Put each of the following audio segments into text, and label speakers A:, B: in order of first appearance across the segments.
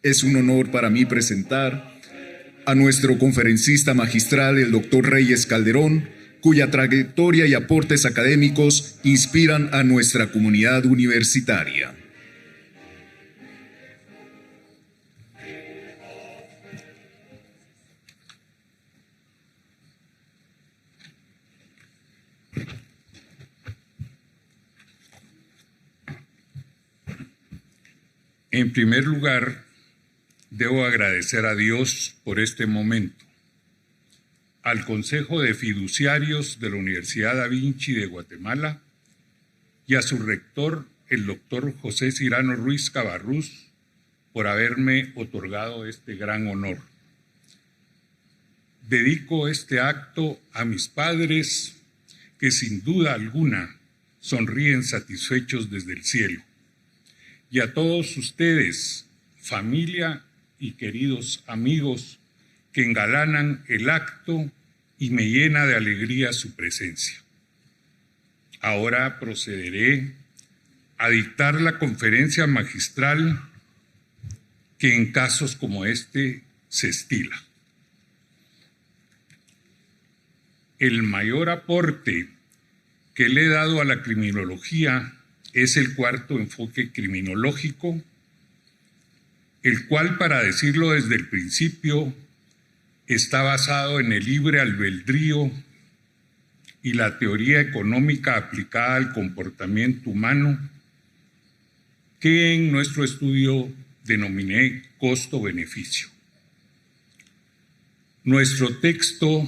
A: Es un honor para mí presentar a nuestro conferencista magistral, el doctor Reyes Calderón, cuya trayectoria y aportes académicos inspiran a nuestra comunidad universitaria.
B: En primer lugar, debo agradecer a Dios por este momento, al Consejo de Fiduciarios de la Universidad Da Vinci de Guatemala y a su rector, el doctor José Cyrano Ruiz Cabarrús, por haberme otorgado este gran honor. Dedico este acto a mis padres, que sin duda alguna sonríen satisfechos desde el cielo, y a todos ustedes, familia y queridos amigos, que engalanan el acto y me llena de alegría su presencia. Ahora procederé a dictar la conferencia magistral que en casos como este se estila. El mayor aporte que le he dado a la criminología es el cuarto enfoque criminológico, el cual, para decirlo desde el principio, está basado en el libre albedrío y la teoría económica aplicada al comportamiento humano, que en nuestro estudio denominé costo-beneficio. Nuestro texto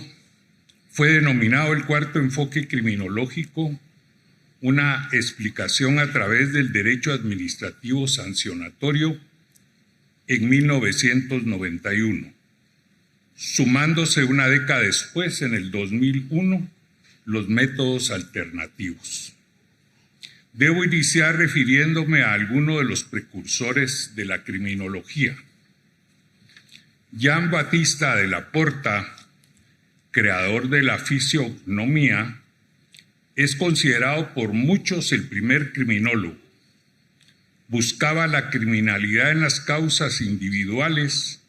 B: fue denominado el cuarto enfoque criminológico, una explicación a través del derecho administrativo sancionatorio en 1991, sumándose una década después, en el 2001, los métodos alternativos. Debo iniciar refiriéndome a algunos de los precursores de la criminología. Jean Baptiste de la Porta, creador de la fisionomía, es considerado por muchos el primer criminólogo. Buscaba la criminalidad en las causas individuales,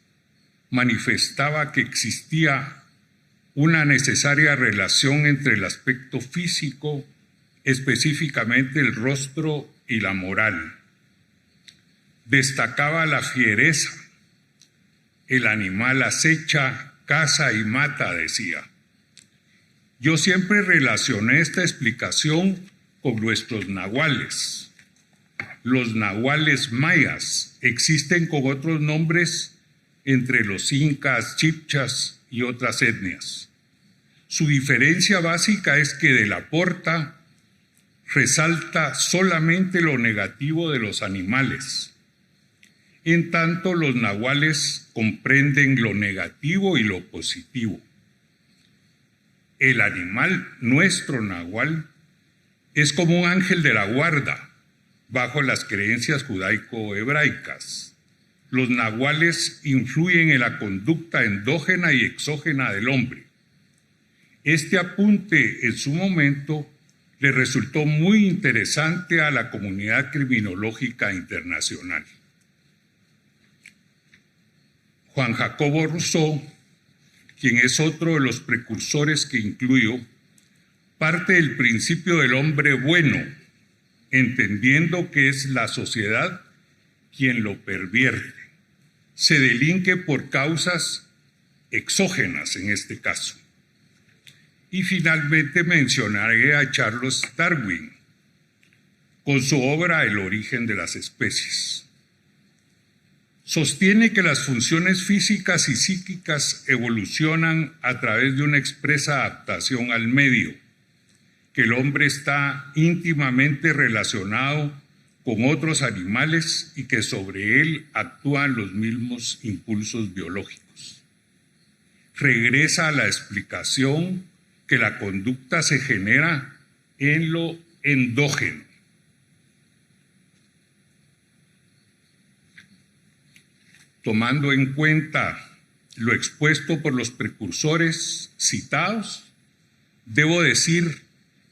B: manifestaba que existía una necesaria relación entre el aspecto físico, específicamente el rostro, y la moral. Destacaba la fiereza. El animal acecha, caza y mata, decía. Yo siempre relacioné esta explicación con nuestros nahuales. Los nahuales mayas existen con otros nombres entre los incas, chibchas y otras etnias. Su diferencia básica es que de la Porta resalta solamente lo negativo de los animales. En tanto, los nahuales comprenden lo negativo y lo positivo. El animal, nuestro nahual, es como un ángel de la guarda, bajo las creencias judaico-hebraicas. Los nahuales influyen en la conducta endógena y exógena del hombre. Este apunte, en su momento, le resultó muy interesante a la comunidad criminológica internacional. Juan Jacobo Rousseau, quien es otro de los precursores que incluyo, parte del principio del hombre bueno, entendiendo que es la sociedad quien lo pervierte. Se delinque por causas exógenas en este caso. Y finalmente mencionaré a Charles Darwin, con su obra El origen de las especies. Sostiene que las funciones físicas y psíquicas evolucionan a través de una expresa adaptación al medio, que el hombre está íntimamente relacionado con otros animales y que sobre él actúan los mismos impulsos biológicos. Regresa a la explicación que la conducta se genera en lo endógeno. Tomando en cuenta lo expuesto por los precursores citados, debo decir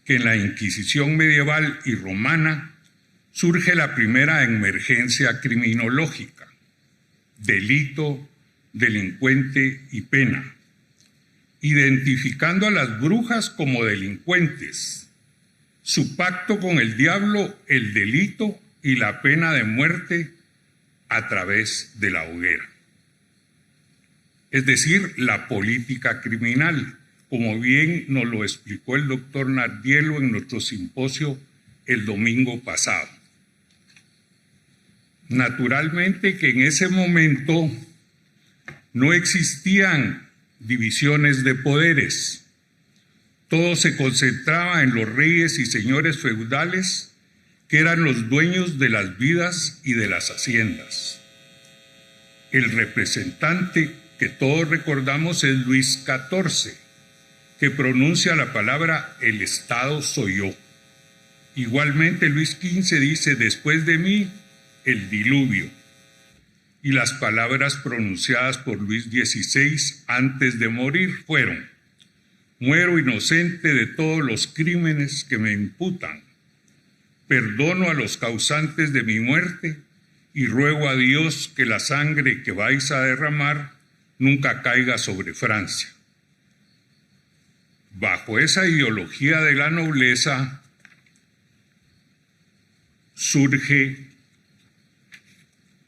B: que en la Inquisición medieval y romana surge la primera emergencia criminológica. delito, delincuente y pena, identificando a las brujas como delincuentes, su pacto con el diablo, el delito y la pena de muerte a través de la hoguera. Es decir, la política criminal, como bien nos lo explicó el doctor Nardielo en nuestro simposio el domingo pasado. Naturalmente que en ese momento no existían divisiones de poderes. Todo se concentraba en los reyes y señores feudales, que eran los dueños de las vidas y de las haciendas. El representante que todos recordamos es Luis XIV, que pronuncia la palabra "el Estado soy yo". Igualmente Luis XV dice: "Después de mí, el diluvio". Y las palabras pronunciadas por Luis XVI antes de morir fueron: "Muero inocente de todos los crímenes que me imputan. Perdono a los causantes de mi muerte y ruego a Dios que la sangre que vais a derramar nunca caiga sobre Francia". Bajo esa ideología de la nobleza surge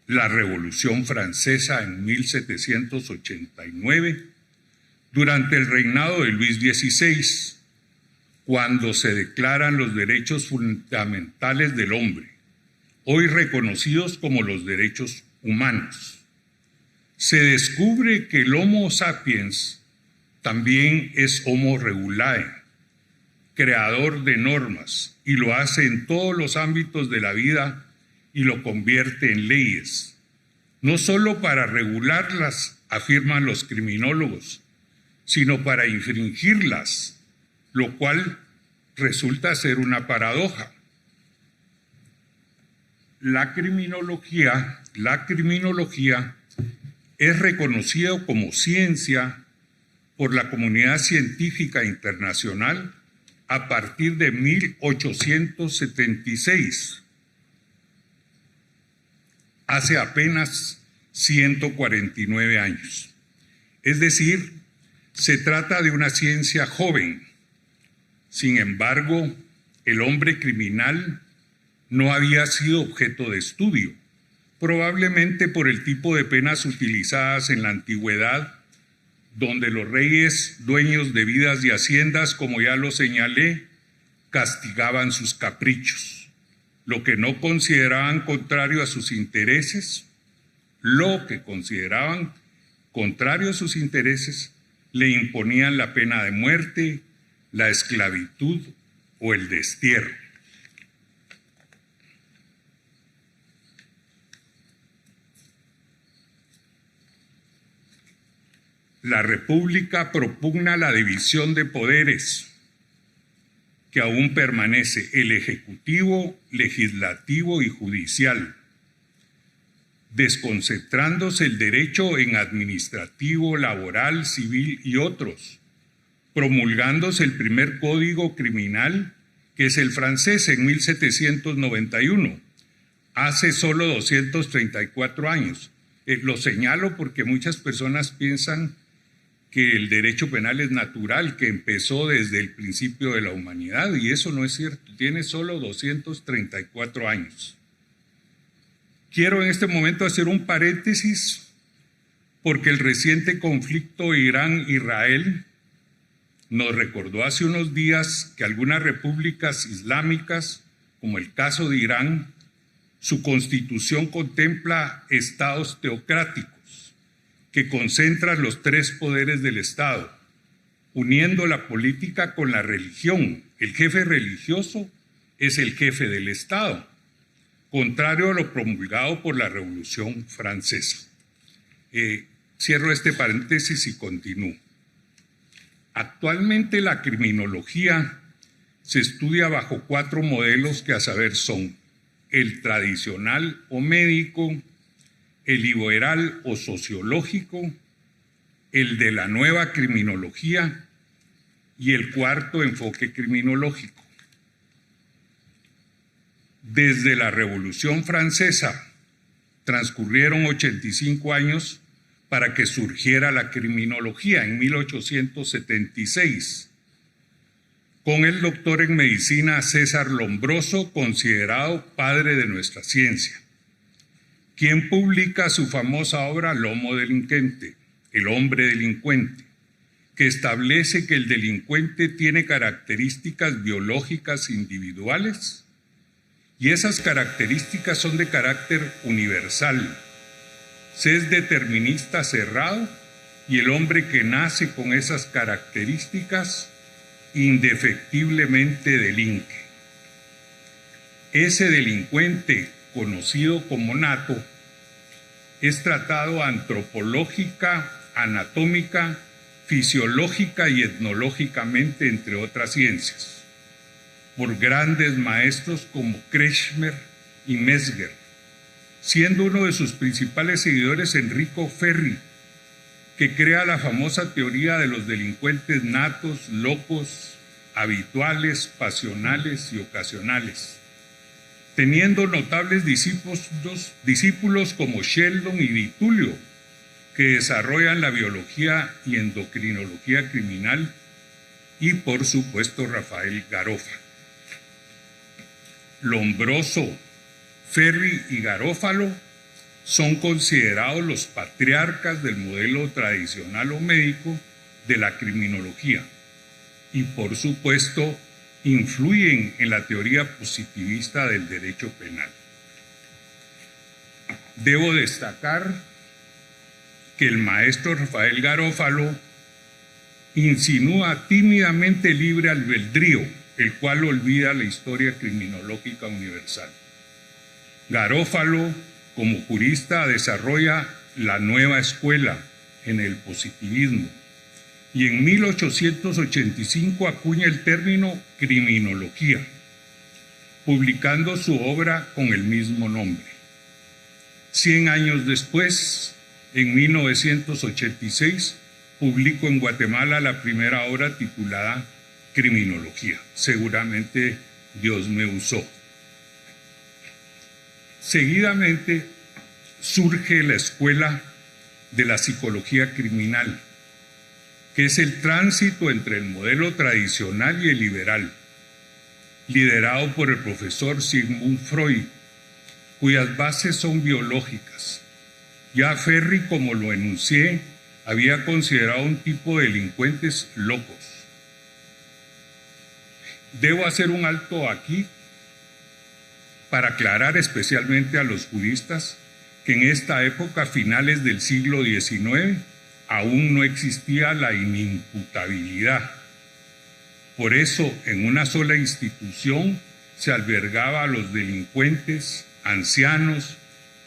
B: la Revolución Francesa en 1789, durante el reinado de Luis XVI, cuando se declaran los derechos fundamentales del hombre, hoy reconocidos como los derechos humanos. Se descubre que el Homo sapiens también es Homo regulae, creador de normas, y lo hace en todos los ámbitos de la vida y lo convierte en leyes, no solo para regularlas, afirman los criminólogos, sino para infringirlas, lo cual resulta ser una paradoja. La criminología es reconocida como ciencia por la comunidad científica internacional a partir de 1876, hace apenas 149 años. Es decir, se trata de una ciencia joven. Sin embargo, el hombre criminal no había sido objeto de estudio, probablemente por el tipo de penas utilizadas en la antigüedad, donde los reyes, dueños de vidas y haciendas, como ya lo señalé, castigaban sus caprichos, lo que no consideraban contrario a sus intereses, le imponían la pena de muerte, la esclavitud o el destierro. La República propugna la división de poderes que aún permanece: el ejecutivo, legislativo y judicial, desconcentrándose el derecho en administrativo, laboral, civil y otros, promulgándose el primer código criminal, que es el francés, en 1791, hace solo 234 años. Lo señalo porque muchas personas piensan que el derecho penal es natural, que empezó desde el principio de la humanidad, y eso no es cierto, tiene solo 234 años. Quiero en este momento hacer un paréntesis porque el reciente conflicto Irán-Israel nos recordó hace unos días que algunas repúblicas islámicas, como el caso de Irán, su constitución contempla estados teocráticos que concentran los tres poderes del Estado, uniendo la política con la religión. El jefe religioso es el jefe del Estado, contrario a lo promulgado por la Revolución Francesa. Cierro este paréntesis y continúo. Actualmente la criminología se estudia bajo 4 modelos que, a saber, son el tradicional o médico, el liberal o sociológico, el de la nueva criminología y el cuarto enfoque criminológico. Desde la Revolución Francesa Transcurrieron 85 años para que surgiera la criminología en 1876, con el doctor en medicina César Lombroso, considerado padre de nuestra ciencia, quien publica su famosa obra L'Homo Delinquente, el hombre delincuente, que establece que el delincuente tiene características biológicas individuales y esas características son de carácter universal. Se es determinista cerrado y el hombre que nace con esas características indefectiblemente delinque. Ese delincuente, conocido como nato, es tratado antropológica, anatómica, fisiológica y etnológicamente, entre otras ciencias, por grandes maestros como Kretschmer y Metzger, siendo uno de sus principales seguidores Enrico Ferri, que crea la famosa teoría de los delincuentes natos, locos, habituales, pasionales y ocasionales, teniendo notables discípulos como Sheldon y Di Tullio, que desarrollan la biología y endocrinología criminal, y por supuesto Rafael Garófalo. Lombroso, Ferri y Garófalo son considerados los patriarcas del modelo tradicional o médico de la criminología y por supuesto influyen en la teoría positivista del derecho penal. Debo destacar que el maestro Rafael Garófalo insinúa tímidamente el libre albedrío, el cual olvida la historia criminológica universal. Garófalo, como jurista, desarrolla la nueva escuela en el positivismo y en 1885 acuña el término criminología, publicando su obra con el mismo nombre. 100 años después, en 1986, publicó en Guatemala la primera obra titulada Criminología. Seguramente Dios me usó. Seguidamente surge la Escuela de la Psicología Criminal, que es el tránsito entre el modelo tradicional y el liberal, liderado por el profesor Sigmund Freud, cuyas bases son biológicas. Ya Ferri, como lo enuncié, había considerado un tipo de delincuentes locos. Debo hacer un alto aquí para aclarar especialmente a los juristas que en esta época, finales del siglo XIX, aún no existía la inimputabilidad. Por eso, en una sola institución se albergaba a los delincuentes, ancianos,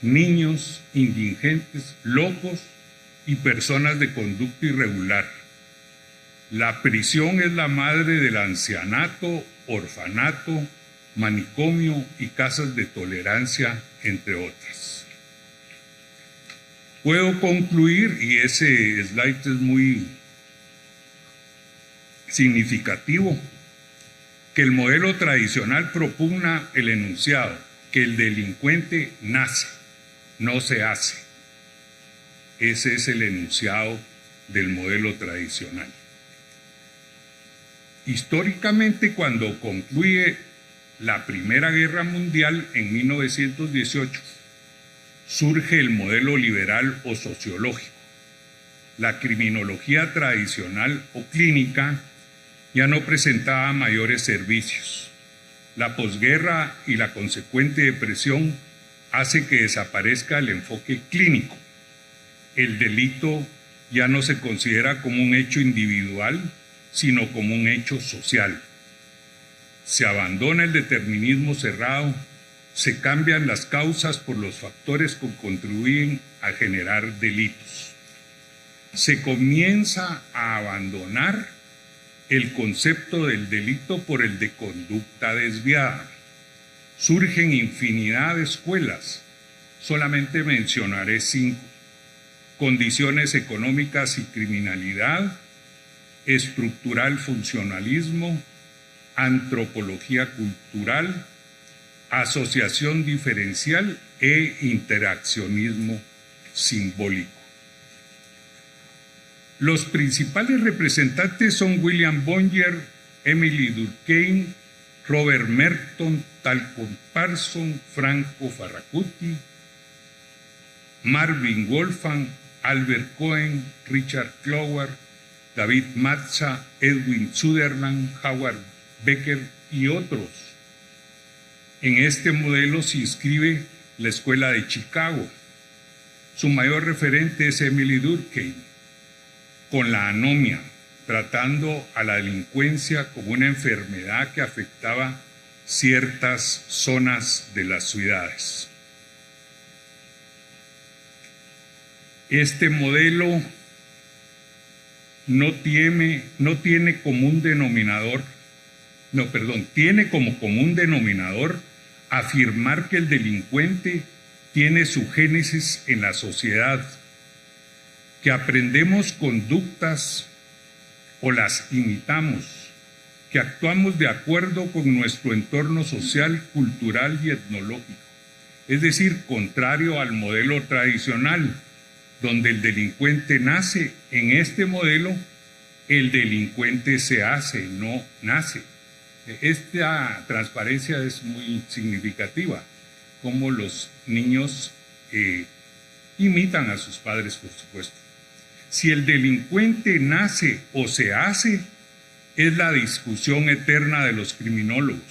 B: niños, indigentes, locos y personas de conducta irregular. La prisión es la madre del ancianato, orfanato, manicomio y casas de tolerancia, entre otras. Puedo concluir, y ese slide es muy significativo, que el modelo tradicional propugna el enunciado, que el delincuente nace, no se hace. Ese es el enunciado del modelo tradicional. Históricamente, cuando concluye la Primera Guerra Mundial en 1918, surge el modelo liberal o sociológico. La criminología tradicional o clínica ya no presentaba mayores servicios. La posguerra y la consecuente depresión hace que desaparezca el enfoque clínico. El delito ya no se considera como un hecho individual, sino como un hecho social. Se abandona el determinismo cerrado, se cambian las causas por los factores que contribuyen a generar delitos. Se comienza a abandonar el concepto del delito por el de conducta desviada. Surgen infinidad de escuelas, solamente mencionaré 5. Condiciones económicas y criminalidad, estructural funcionalismo, antropología cultural, asociación diferencial e interaccionismo simbólico. Los principales representantes son William Bonnier, Emily Durkheim, Robert Merton, Talcott Parsons, Franco Faracuti, Marvin Wolfgang, Albert Cohen, Richard Clower, David Matza, Edwin Sutherland, Howard Becker y otros. En este modelo se inscribe la Escuela de Chicago. Su mayor referente es Emily Durkheim, con la anomia, tratando a la delincuencia como una enfermedad que afectaba ciertas zonas de las ciudades. Este modelo tiene como común denominador afirmar que el delincuente tiene su génesis en la sociedad, que aprendemos conductas o las imitamos, que actuamos de acuerdo con nuestro entorno social, cultural y etnológico, es decir, contrario al modelo tradicional, donde el delincuente nace. En este modelo, el delincuente se hace, no nace. Esta transparencia es muy significativa, como los niños imitan a sus padres, por supuesto. Si el delincuente nace o se hace, es la discusión eterna de los criminólogos.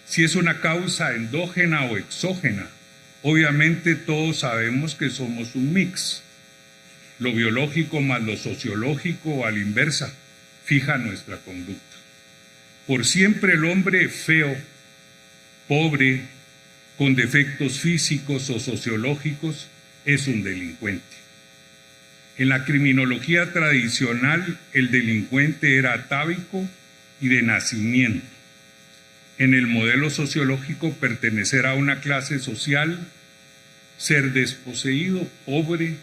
B: Si es una causa endógena o exógena, obviamente todos sabemos que somos un mix. Lo biológico más lo sociológico o a la inversa fija nuestra conducta. Por siempre el hombre feo, pobre, con defectos físicos o sociológicos, es un delincuente. En la criminología tradicional, el delincuente era atávico y de nacimiento. En el modelo sociológico, pertenecer a una clase social, ser desposeído, pobre,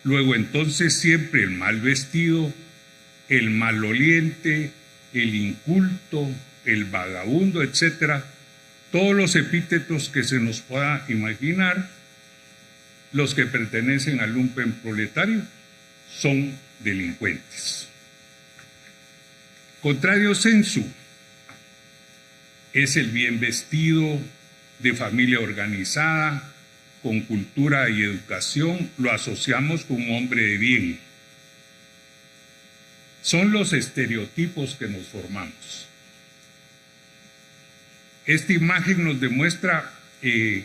B: luego entonces siempre el mal vestido, el maloliente, el inculto, el vagabundo, etc. Todos los epítetos que se nos pueda imaginar, los que pertenecen al lumpen proletario, son delincuentes. Contrario sensu es el bien vestido, de familia organizada, con cultura y educación, lo asociamos con un hombre de bien. Son los estereotipos que nos formamos. Esta imagen nos demuestra, del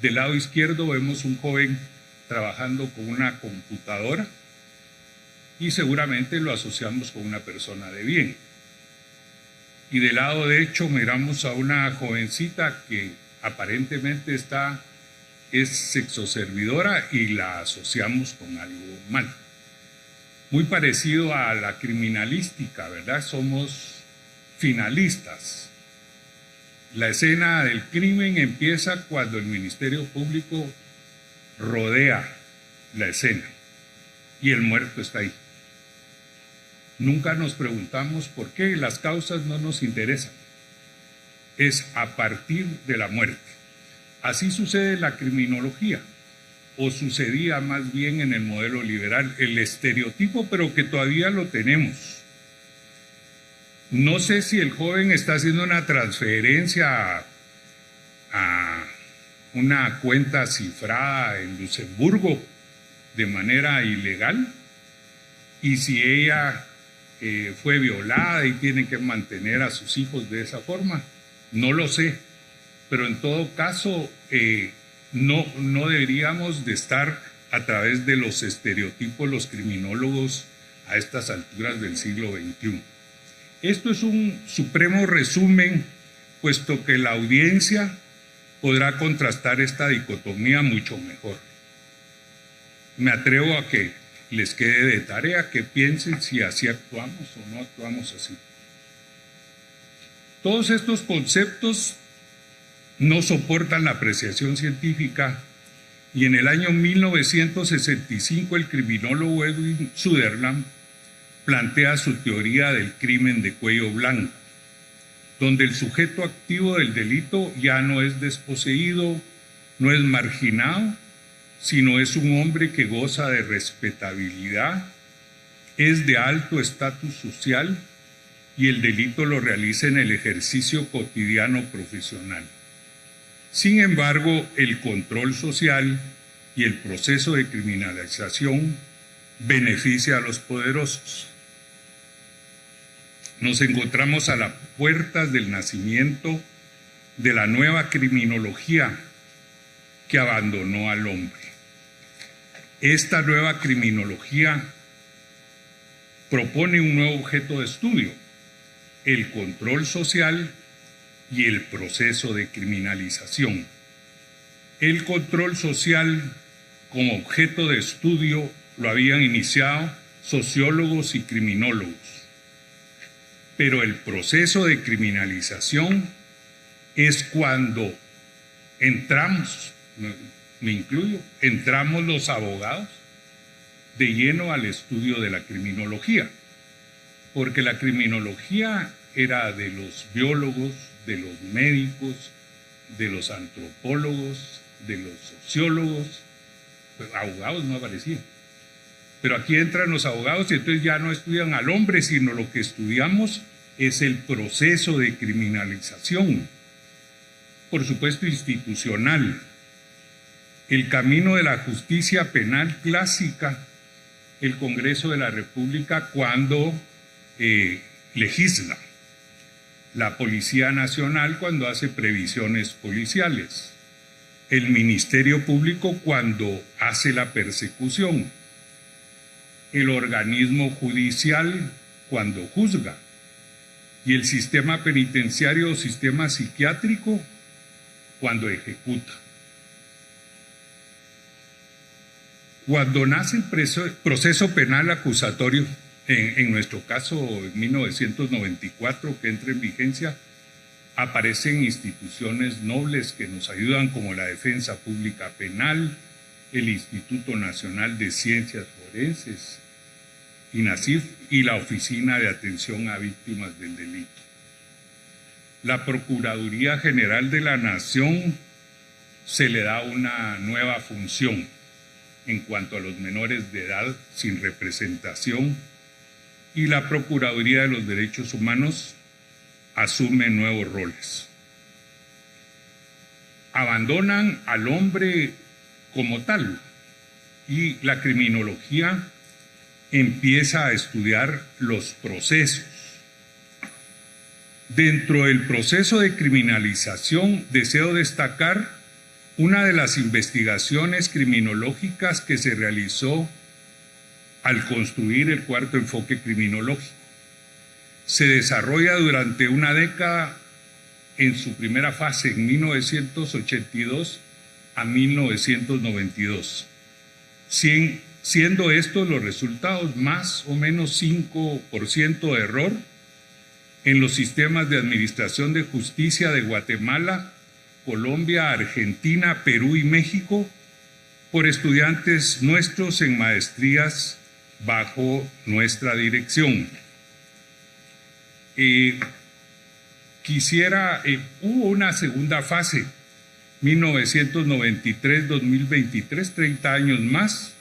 B: lado izquierdo vemos un joven trabajando con una computadora y seguramente lo asociamos con una persona de bien. Y del lado derecho miramos a una jovencita que aparentemente es sexoservidora y la asociamos con algo mal. Muy parecido a la criminalística, ¿verdad? Somos finalistas. La escena del crimen empieza cuando el Ministerio Público rodea la escena y el muerto está ahí. Nunca nos preguntamos por qué, las causas no nos interesan. Es a partir de la muerte. Así sucede en la criminología, o sucedía más bien en el modelo liberal, el estereotipo, pero que todavía lo tenemos. No sé si el joven está haciendo una transferencia a una cuenta cifrada en Luxemburgo de manera ilegal, y si ella fue violada y tiene que mantener a sus hijos de esa forma, no lo sé, pero en todo caso no deberíamos de estar a través de los estereotipos los criminólogos a estas alturas del siglo XXI. Esto es un supremo resumen, puesto que la audiencia podrá contrastar esta dicotomía mucho mejor. Me atrevo a que les quede de tarea que piensen si así actuamos o no actuamos así. Todos estos conceptos no soportan la apreciación científica y en el año 1965 el criminólogo Edwin Sutherland plantea su teoría del crimen de cuello blanco. donde el sujeto activo del delito ya no es desposeído, no es marginado, sino es un hombre que goza de respetabilidad, es de alto estatus social y el delito lo realiza en el ejercicio cotidiano profesional. Sin embargo, el control social y el proceso de criminalización beneficia a los poderosos. Nos encontramos a las puertas del nacimiento de la nueva criminología que abandonó al hombre. Esta nueva criminología propone un nuevo objeto de estudio, el control social y el proceso de criminalización. El control social como objeto de estudio lo habían iniciado sociólogos y criminólogos, pero el proceso de criminalización es cuando entramos, me incluyo, entramos los abogados de lleno al estudio de la criminología, porque la criminología era de los biólogos, de los médicos, de los antropólogos, de los sociólogos, pues abogados no aparecían. Pero aquí entran los abogados y entonces ya no estudian al hombre, sino lo que estudiamos es el proceso de criminalización, por supuesto institucional. El camino de la justicia penal clásica, el Congreso de la República cuando legisla, la Policía Nacional cuando hace previsiones policiales, el Ministerio Público cuando hace la persecución, el organismo judicial cuando juzga y el sistema penitenciario o sistema psiquiátrico cuando ejecuta. Cuando nace el proceso penal acusatorio, en nuestro caso en 1994 que entra en vigencia, aparecen instituciones nobles que nos ayudan como la Defensa Pública Penal, el Instituto Nacional de Ciencias Forenses, INACIF, y la Oficina de Atención a Víctimas del Delito. La Procuraduría General de la Nación se le da una nueva función en cuanto a los menores de edad sin representación, y la Procuraduría de los Derechos Humanos asume nuevos roles. Abandonan al hombre como tal y la criminología empieza a estudiar los procesos. Dentro del proceso de criminalización deseo destacar una de las investigaciones criminológicas que se realizó al construir el cuarto enfoque criminológico. Se desarrolla durante una década en su primera fase, en 1982 a 1992, siendo estos los resultados más o menos 5% de error en los sistemas de administración de justicia de Guatemala, Colombia, Argentina, Perú y México por estudiantes nuestros en maestrías bajo nuestra dirección. Hubo una segunda fase, 1993-2023, 30 años más,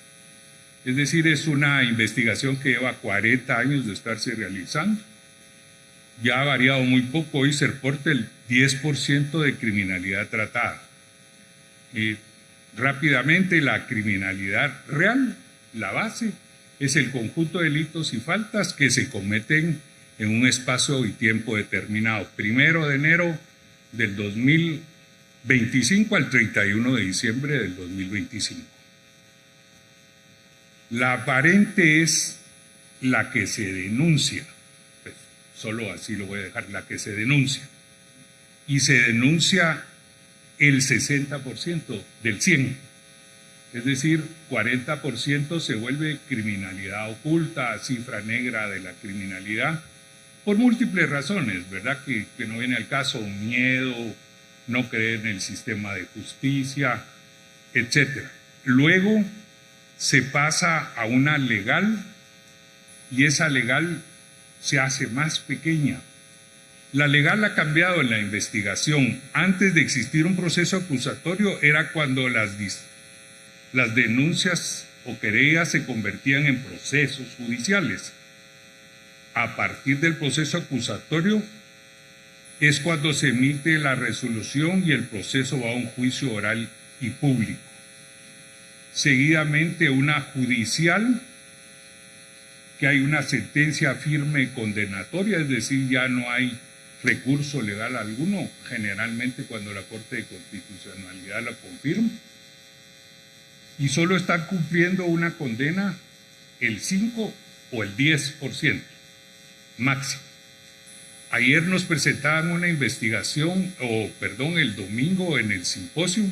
B: es decir, es una investigación que lleva 40 años de estarse realizando. Ya ha variado muy poco, hoy se reporta el 10% de criminalidad tratada. Rápidamente, la criminalidad real, la base, es el conjunto de delitos y faltas que se cometen en un espacio y tiempo determinado, 1 de enero del 2025 al 31 de diciembre del 2025. La aparente es la que se denuncia, pues, solo así lo voy a dejar, la que se denuncia, y se denuncia el 60% del 100%, es decir, 40% se vuelve criminalidad oculta, cifra negra de la criminalidad, por múltiples razones, ¿verdad? Que no viene al caso, miedo, no creer en el sistema de justicia, etc. Luego se pasa a una legal y esa legal se hace más pequeña. La legal ha cambiado en la investigación. Antes de existir un proceso acusatorio era cuando las denuncias o querellas se convertían en procesos judiciales. A partir del proceso acusatorio es cuando se emite la resolución y el proceso va a un juicio oral y público. Seguidamente una judicial, que hay una sentencia firme condenatoria, es decir, ya no hay recurso legal alguno, generalmente cuando la Corte de Constitucionalidad la confirma, y solo están cumpliendo una condena el 5 o el 10% máximo. Ayer nos presentaban una investigación, el domingo en el simposio,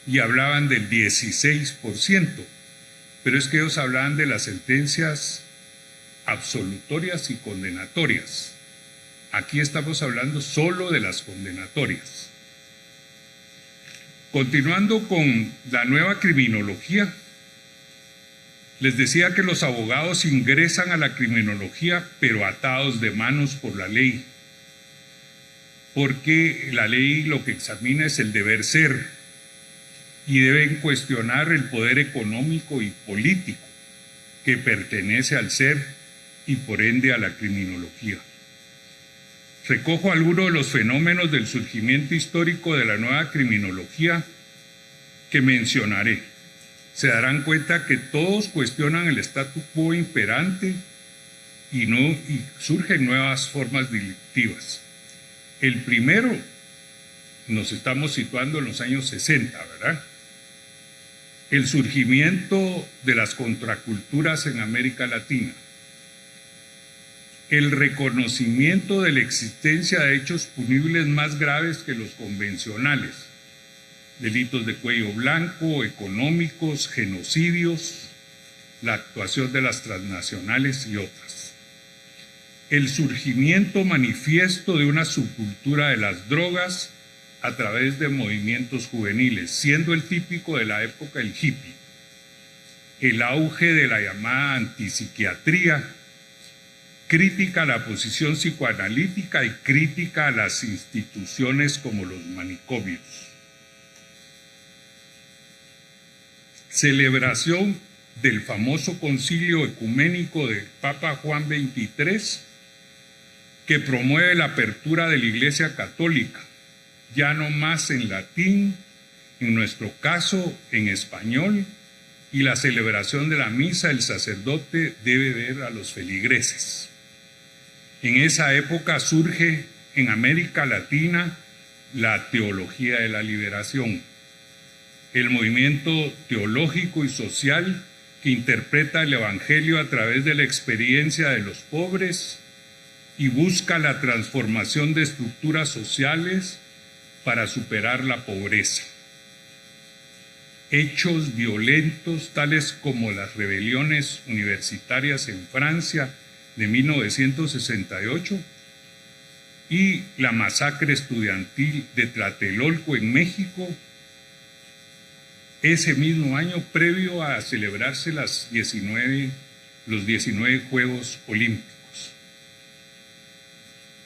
B: y hablaban del 16%, pero es que ellos hablaban de las sentencias absolutorias y condenatorias. Aquí estamos hablando solo de las condenatorias. Continuando con la nueva criminología, les decía que los abogados ingresan a la criminología, pero atados de manos por la ley, porque la ley lo que examina es el deber ser y deben cuestionar el poder económico y político que pertenece al ser y por ende a la criminología. Recojo algunos de los fenómenos del surgimiento histórico de la nueva criminología que mencionaré. Se darán cuenta que todos cuestionan el statu quo imperante y surgen nuevas formas delictivas. El primero, nos estamos situando en los años 60, ¿verdad? El surgimiento de las contraculturas en América Latina. El reconocimiento de la existencia de hechos punibles más graves que los convencionales, delitos de cuello blanco, económicos, genocidios, la actuación de las transnacionales y otras. El surgimiento manifiesto de una subcultura de las drogas a través de movimientos juveniles, siendo el típico de la época el hippie. El auge de la llamada antipsiquiatría, crítica a la posición psicoanalítica y crítica a las instituciones como los manicomios. Celebración del famoso concilio ecuménico del Papa Juan XXIII, que promueve la apertura de la Iglesia Católica, ya no más en latín, en nuestro caso en español, y la celebración de la misa, el sacerdote debe ver a los feligreses. En esa época surge en América Latina la teología de la liberación, el movimiento teológico y social que interpreta el Evangelio a través de la experiencia de los pobres y busca la transformación de estructuras sociales para superar la pobreza. Hechos violentos tales como las rebeliones universitarias en Francia de 1968 y la masacre estudiantil de Tlatelolco en México, ese mismo año previo a celebrarse los 19 Juegos Olímpicos.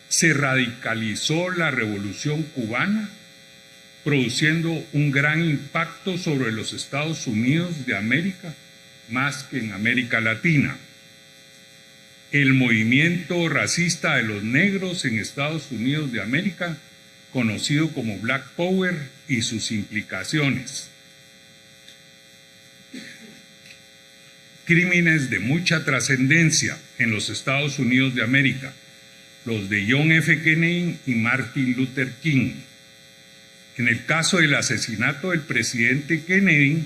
B: Se radicalizó la Revolución Cubana, produciendo un gran impacto sobre los Estados Unidos de América, más que en América Latina. El movimiento racista de los negros en Estados Unidos de América, conocido como Black Power, y sus implicaciones. Crímenes de mucha trascendencia en los Estados Unidos de América, los de John F. Kennedy y Martin Luther King. En el caso del asesinato del presidente Kennedy,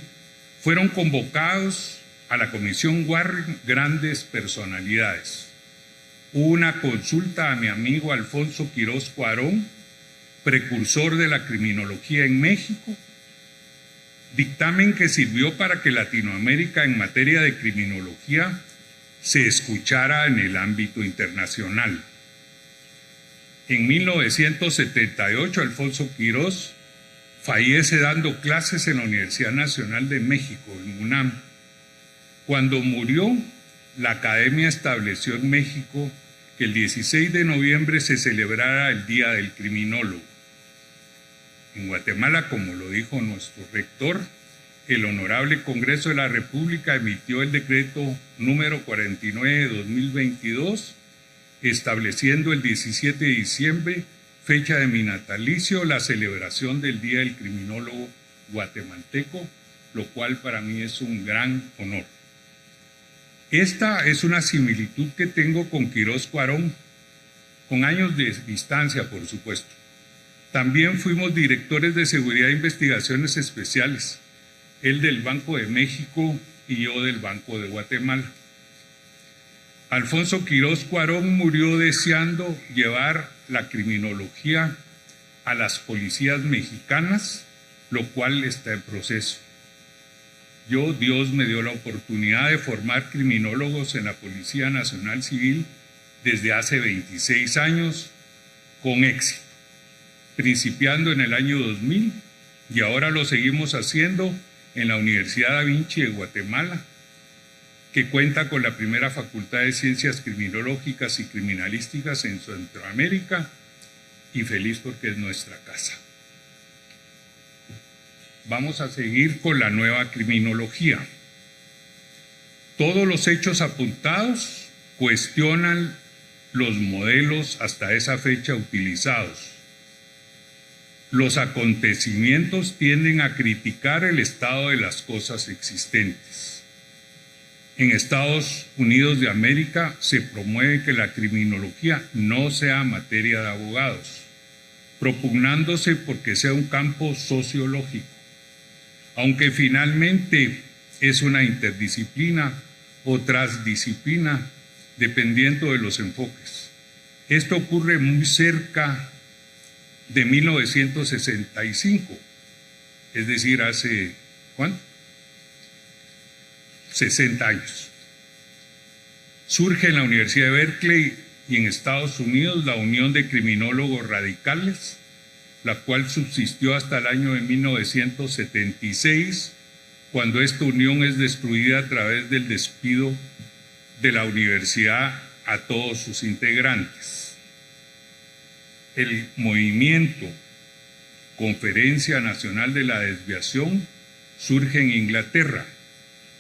B: fueron convocados a la Comisión Warren grandes personalidades. Hubo una consulta a mi amigo Alfonso Quirós Cuarón, precursor de la criminología en México, dictamen que sirvió para que Latinoamérica en materia de criminología se escuchara en el ámbito internacional. En 1978, Alfonso Quirós fallece dando clases en la Universidad Nacional de México, en UNAM. Cuando murió, la academia estableció en México que el 16 de noviembre se celebrara el Día del Criminólogo. En Guatemala, como lo dijo nuestro rector, el Honorable Congreso de la República emitió el decreto número 49 de 2022, estableciendo el 17 de diciembre, fecha de mi natalicio, la celebración del Día del Criminólogo guatemalteco, lo cual para mí es un gran honor. Esta es una similitud que tengo con Quirós Cuarón, con años de distancia, por supuesto. También fuimos directores de Seguridad e Investigaciones Especiales, él del Banco de México y yo del Banco de Guatemala. Alfonso Quirós Cuarón murió deseando llevar la criminología a las policías mexicanas, lo cual está en proceso. Dios me dio la oportunidad de formar criminólogos en la Policía Nacional Civil desde hace 26 años con éxito, principiando en el año 2000 y ahora lo seguimos haciendo en la Universidad Da Vinci de Guatemala, que cuenta con la primera Facultad de Ciencias Criminológicas y Criminalísticas en Centroamérica, y feliz porque es nuestra casa. Vamos a seguir con la nueva criminología. Todos los hechos apuntados cuestionan los modelos hasta esa fecha utilizados. Los acontecimientos tienden a criticar el estado de las cosas existentes. En Estados Unidos de América se promueve que la criminología no sea materia de abogados, propugnándose porque sea un campo sociológico, aunque finalmente es una interdisciplina o transdisciplina, dependiendo de los enfoques. Esto ocurre muy cerca de 1965, es decir, hace, ¿cuánto? 60 años. Surge en la Universidad de Berkeley y en Estados Unidos la Unión de Criminólogos Radicales, la cual subsistió hasta el año de 1976, cuando esta unión es destruida a través del despido de la universidad a todos sus integrantes. El movimiento Conferencia Nacional de la Desviación surge en Inglaterra.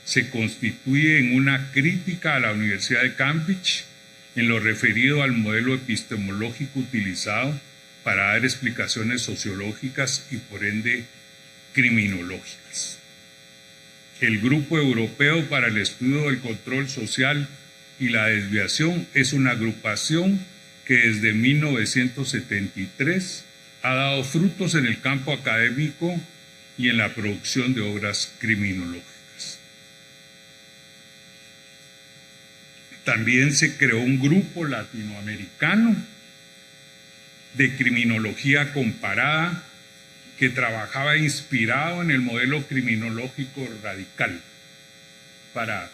B: Se constituye en una crítica a la Universidad de Cambridge en lo referido al modelo epistemológico utilizado para dar explicaciones sociológicas y por ende criminológicas. El Grupo Europeo para el Estudio del Control Social y la Desviación es una agrupación que desde 1973 ha dado frutos en el campo académico y en la producción de obras criminológicas. También se creó un grupo latinoamericano de criminología comparada que trabajaba inspirado en el modelo criminológico radical. Para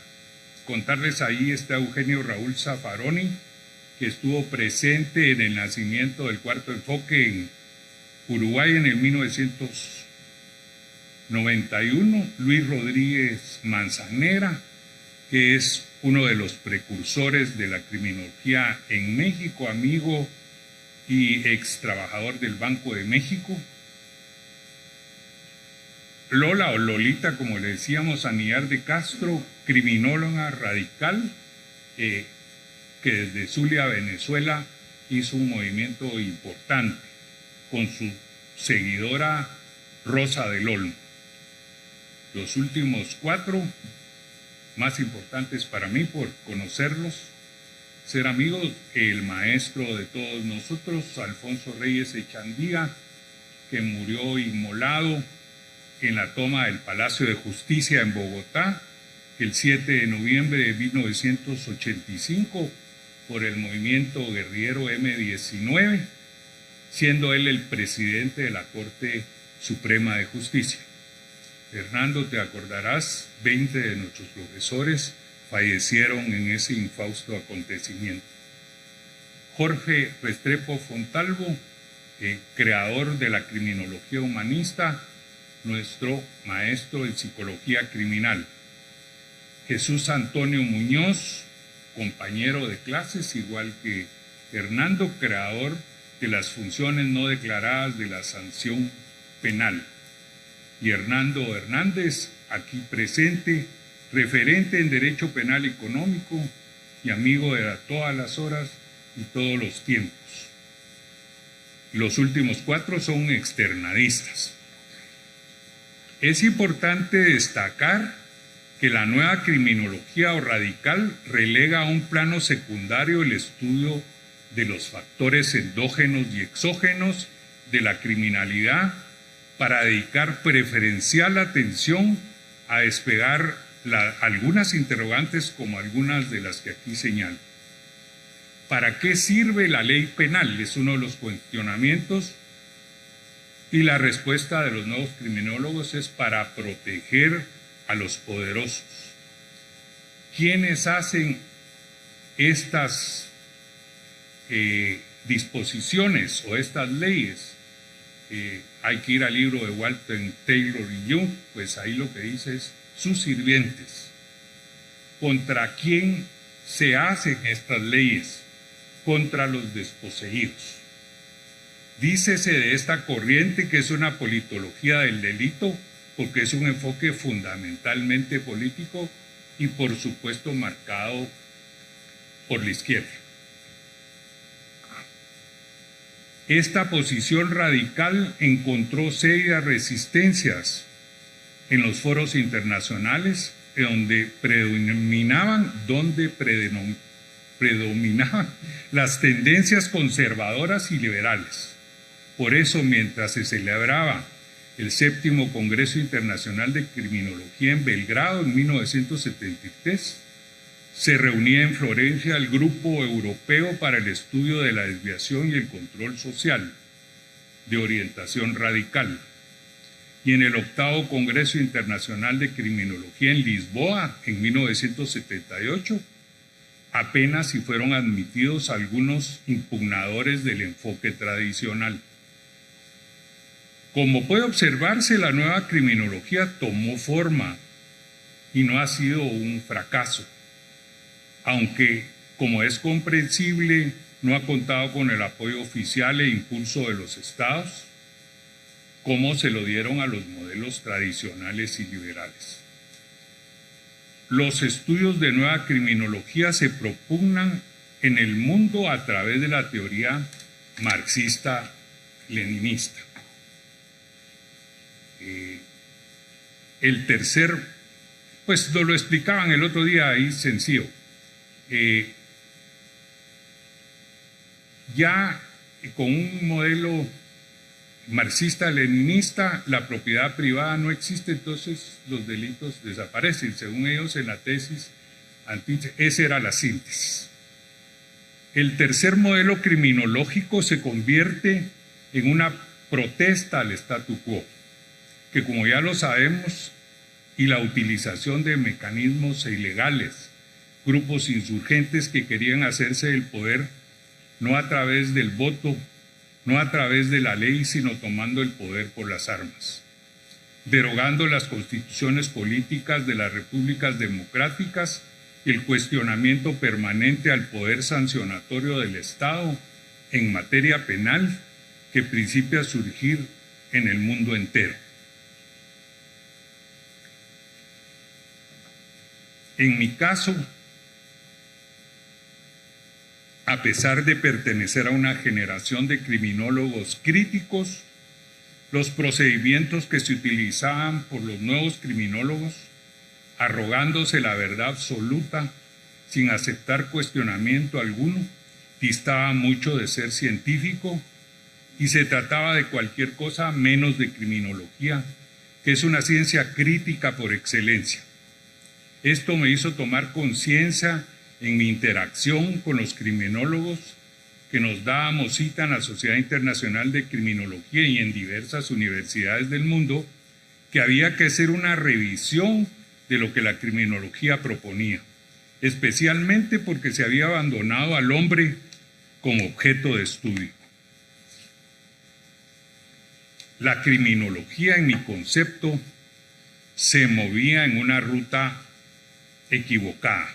B: contarles, ahí está Eugenio Raúl Zaffaroni, que estuvo presente en el nacimiento del cuarto enfoque en Uruguay en el 1991, Luis Rodríguez Manzanera, que es uno de los precursores de la criminología en México, amigo y ex trabajador del Banco de México. Lola o Lolita, como le decíamos, Anillar de Castro, criminóloga radical, que desde Zulia, Venezuela, hizo un movimiento importante con su seguidora Rosa del Olmo. Los últimos 4 más importantes para mí por conocerlos, ser amigos, el maestro de todos nosotros, Alfonso Reyes Echandía, que murió inmolado en la toma del Palacio de Justicia en Bogotá el 7 de noviembre de 1985 por el movimiento guerrillero M-19, siendo él el presidente de la Corte Suprema de Justicia. Fernando, te acordarás, 20 de nuestros profesores fallecieron en ese infausto acontecimiento. Jorge Restrepo Fontalvo, creador de la criminología humanista, nuestro maestro en psicología criminal. Jesús Antonio Muñoz, compañero de clases, igual que Hernando, creador de las funciones no declaradas de la sanción penal. Y Hernando Hernández, aquí presente, referente en Derecho Penal Económico y amigo de todas las horas y todos los tiempos. Los últimos 4 son externadistas. Es importante destacar que la nueva criminología o radical relega a un plano secundario el estudio de los factores endógenos y exógenos de la criminalidad para dedicar preferencial atención a despegar algunas interrogantes como algunas de las que aquí señalo. ¿Para qué sirve la ley penal? Es uno de los cuestionamientos, y la respuesta de los nuevos criminólogos es para proteger a los poderosos. ¿Quiénes hacen estas disposiciones o estas leyes? Hay que ir al libro de Walter Taylor y Jung, pues ahí lo que dice es sus sirvientes. ¿Contra quién se hacen estas leyes? Contra los desposeídos. Dícese de esta corriente que es una politología del delito, porque es un enfoque fundamentalmente político y por supuesto marcado por la izquierda. Esta posición radical encontró serias resistencias en los foros internacionales, donde predominaban las tendencias conservadoras y liberales. Por eso, mientras se celebraba el 7º Congreso Internacional de Criminología en Belgrado en 1973, se reunía en Florencia el Grupo Europeo para el Estudio de la Desviación y el Control Social, de orientación radical. Y en el 8º Congreso Internacional de Criminología en Lisboa, en 1978, apenas si fueron admitidos algunos impugnadores del enfoque tradicional. Como puede observarse, la nueva criminología tomó forma y no ha sido un fracaso, aunque, como es comprensible, no ha contado con el apoyo oficial e impulso de los estados, como se lo dieron a los modelos tradicionales y liberales. Los estudios de nueva criminología se propugnan en el mundo a través de la teoría marxista-leninista. El tercer, pues nos lo explicaban el otro día ahí sencillo. Ya con un modelo marxista-leninista, la propiedad privada no existe, entonces los delitos desaparecen. Según ellos, en la tesis, esa era la síntesis. El tercer modelo criminológico se convierte en una protesta al statu quo, que como ya lo sabemos, y la utilización de mecanismos ilegales, grupos insurgentes que querían hacerse del poder no a través del voto, no a través de la ley, sino tomando el poder por las armas, derogando las constituciones políticas de las repúblicas democráticas y el cuestionamiento permanente al poder sancionatorio del Estado en materia penal que principia a surgir en el mundo entero. En mi caso, a pesar de pertenecer a una generación de criminólogos críticos, los procedimientos que se utilizaban por los nuevos criminólogos, arrogándose la verdad absoluta, sin aceptar cuestionamiento alguno, distaba mucho de ser científico y se trataba de cualquier cosa menos de criminología, que es una ciencia crítica por excelencia. Esto me hizo tomar conciencia en mi interacción con los criminólogos que nos dábamos cita en la Sociedad Internacional de Criminología y en diversas universidades del mundo, que había que hacer una revisión de lo que la criminología proponía, especialmente porque se había abandonado al hombre como objeto de estudio. La criminología, en mi concepto, se movía en una ruta equivocada.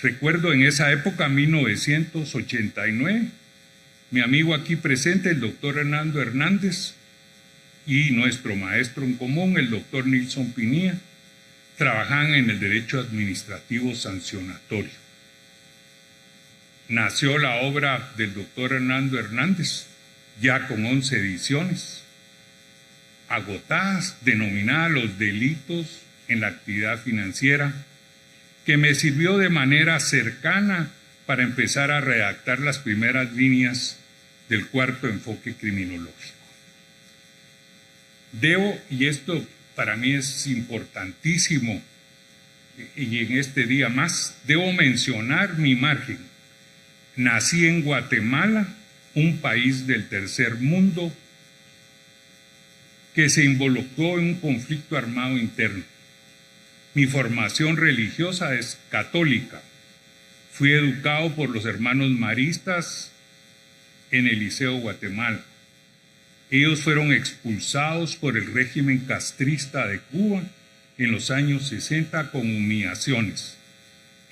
B: Recuerdo en esa época, 1989, mi amigo aquí presente, el doctor Hernando Hernández, y nuestro maestro en común, el doctor Nilson Pinilla, trabajaban en el derecho administrativo sancionatorio. Nació la obra del doctor Hernando Hernández, ya con 11 ediciones, agotadas, denominada Los delitos en la actividad financiera, que me sirvió de manera cercana para empezar a redactar las primeras líneas del cuarto enfoque criminológico. Y esto para mí es importantísimo, y en este día más, debo mencionar mi margen. Nací en Guatemala, un país del tercer mundo que se involucró en un conflicto armado interno. Mi formación religiosa es católica. Fui educado por los hermanos maristas en el Liceo Guatemala. Ellos fueron expulsados por el régimen castrista de Cuba en los años 60 con humillaciones.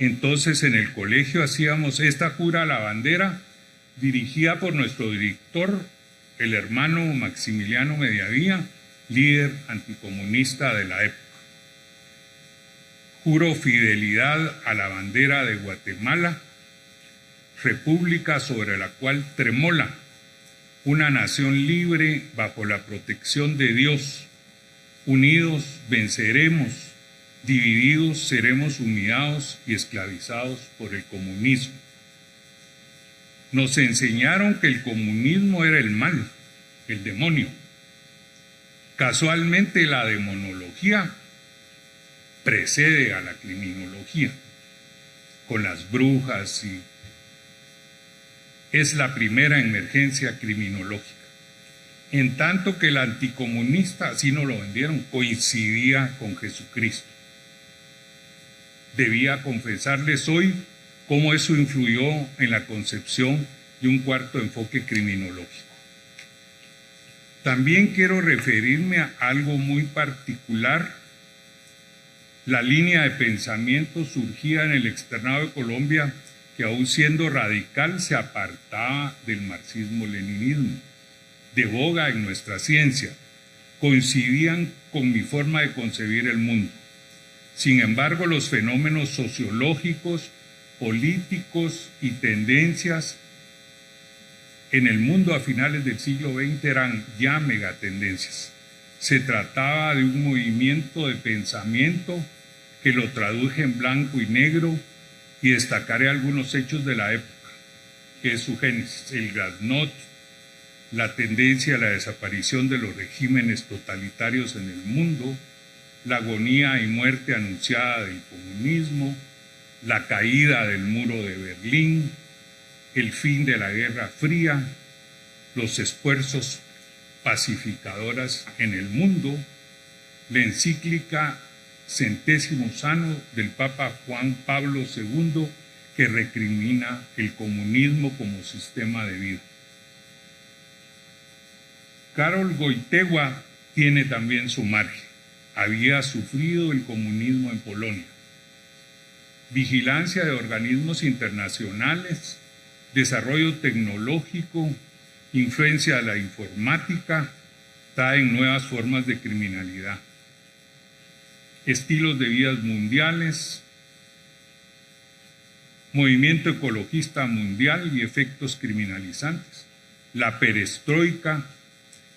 B: Entonces en el colegio hacíamos esta jura a la bandera dirigida por nuestro director, el hermano Maximiliano Mediavía, líder anticomunista de la época. Juro fidelidad a la bandera de Guatemala, república sobre la cual tremola una nación libre bajo la protección de Dios. Unidos venceremos, divididos seremos humillados y esclavizados por el comunismo. Nos enseñaron que el comunismo era el mal, el demonio. Casualmente la demonología precede a la criminología, con las brujas, y es la primera emergencia criminológica. En tanto que el anticomunista, así nos lo vendieron, coincidía con Jesucristo. Debía confesarles hoy cómo eso influyó en la concepción de un cuarto enfoque criminológico. También quiero referirme a algo muy particular. La línea de pensamiento surgía en el externado de Colombia, que aún siendo radical se apartaba del marxismo-leninismo, de boga en nuestra ciencia, coincidían con mi forma de concebir el mundo. Sin embargo, los fenómenos sociológicos, políticos y tendencias en el mundo a finales del siglo XX eran ya megatendencias. Se trataba de un movimiento de pensamiento que lo traduje en blanco y negro, y destacaré algunos hechos de la época, que es su génesis: el glasnost, la tendencia a la desaparición de los regímenes totalitarios en el mundo, la agonía y muerte anunciada del comunismo, la caída del muro de Berlín, el fin de la Guerra Fría, los esfuerzos pacificadores en el mundo, la encíclica Centésimos Anno del Papa Juan Pablo II, que recrimina el comunismo como sistema de vida. Karol Wojtyła tiene también su margen. Había sufrido el comunismo en Polonia. Vigilancia de organismos internacionales, desarrollo tecnológico, influencia de la informática, traen nuevas formas de criminalidad. Estilos de vidas mundiales, movimiento ecologista mundial y efectos criminalizantes, la perestroika,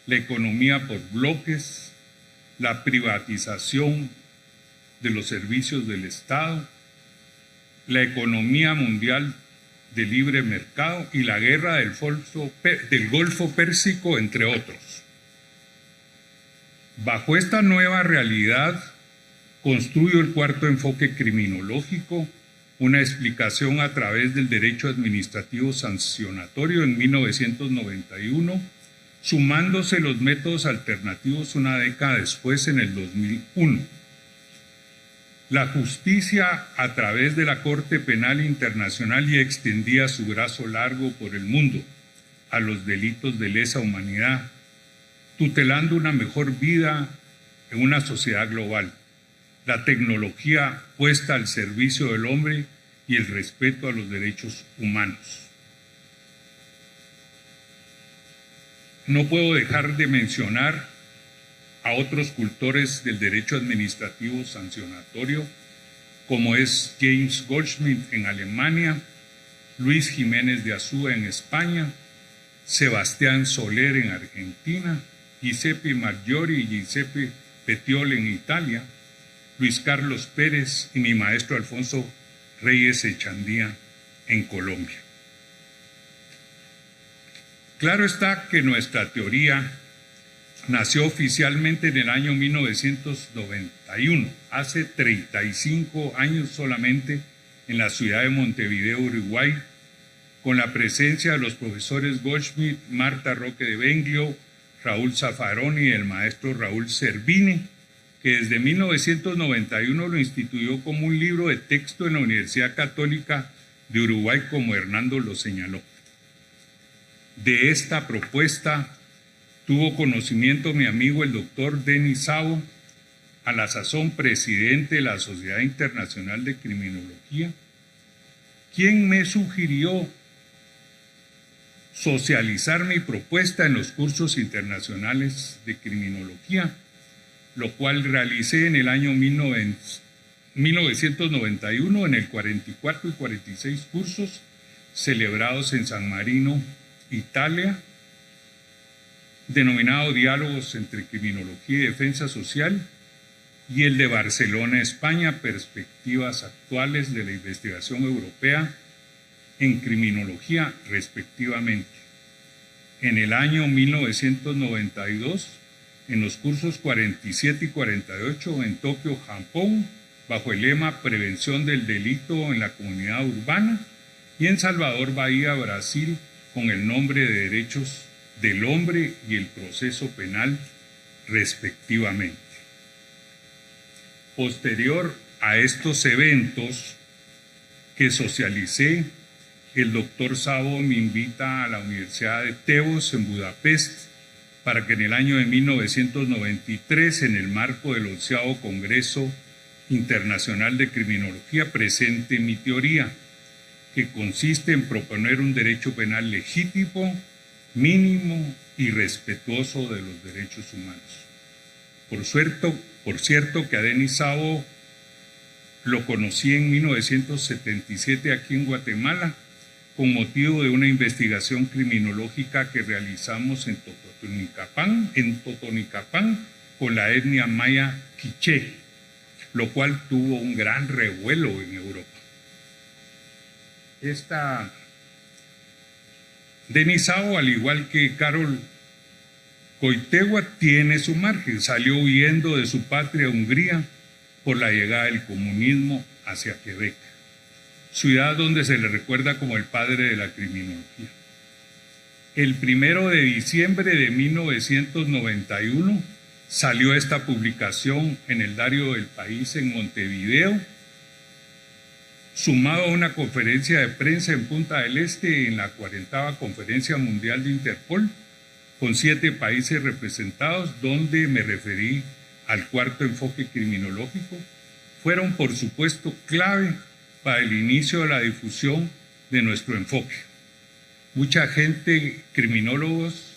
B: la economía por bloques, la privatización de los servicios del Estado, la economía mundial de libre mercado y la guerra del Golfo Pérsico, entre otros. Bajo esta nueva realidad, construyo el cuarto enfoque criminológico, una explicación a través del derecho administrativo sancionatorio en 1991, sumándose los métodos alternativos una década después, en el 2001. La justicia, a través de la Corte Penal Internacional, ya extendía su brazo largo por el mundo a los delitos de lesa humanidad, tutelando una mejor vida en una sociedad global. La tecnología puesta al servicio del hombre y el respeto a los derechos humanos. No puedo dejar de mencionar a otros cultores del derecho administrativo sancionatorio, como es James Goldschmidt en Alemania, Luis Jiménez de Azúa en España, Sebastián Soler en Argentina, Giuseppe Maggiori y Giuseppe Petiol en Italia, Luis Carlos Pérez y mi maestro Alfonso Reyes Echandía en Colombia. Claro está que nuestra teoría nació oficialmente en el año 1991, hace 35 años solamente, en la ciudad de Montevideo, Uruguay, con la presencia de los profesores Goldschmidt, Marta Roque de Benglio, Raúl Zaffaroni y el maestro Raúl Servini, que desde 1991 lo instituyó como un libro de texto en la Universidad Católica de Uruguay, como Hernando lo señaló. De esta propuesta tuvo conocimiento mi amigo el doctor Denis Szabo, a la sazón presidente de la Sociedad Internacional de Criminología, quien me sugirió socializar mi propuesta en los cursos internacionales de criminología, lo cual realicé en el año 1991 en el 44 y 46 cursos celebrados en San Marino, Italia, denominado Diálogos entre Criminología y Defensa Social, y el de Barcelona, España, Perspectivas Actuales de la Investigación Europea en Criminología, respectivamente. En el año 1992, en los cursos 47 y 48 en Tokio, Japón, bajo el lema Prevención del Delito en la Comunidad Urbana, y en Salvador Bahía, Brasil, con el nombre de Derechos del Hombre y el Proceso Penal, respectivamente. Posterior a estos eventos que socialicé, el doctor Szabo me invita a la Universidad de Tebos en Budapest para que en el año de 1993, en el marco del 11º Congreso Internacional de Criminología, presente mi teoría, que consiste en proponer un derecho penal legítimo, mínimo y respetuoso de los derechos humanos. Por cierto que a Denis Szabo lo conocí en 1977 aquí en Guatemala, con motivo de una investigación criminológica que realizamos en Totonicapán con la etnia maya quiché, lo cual tuvo un gran revuelo en Europa. Denis Szabo, al igual que Karol Wojtyła, tiene su margen. Salió huyendo de su patria, Hungría, por la llegada del comunismo hacia Quebec, ciudad donde se le recuerda como el padre de la criminología. El 1 de diciembre de 1991 salió esta publicación en el Diario del País en Montevideo, sumado a una conferencia de prensa en Punta del Este en la 40ª Conferencia Mundial de Interpol, con 7 países representados, donde me referí al cuarto enfoque criminológico, fueron por supuesto clave para el inicio de la difusión de nuestro enfoque. Mucha gente, criminólogos,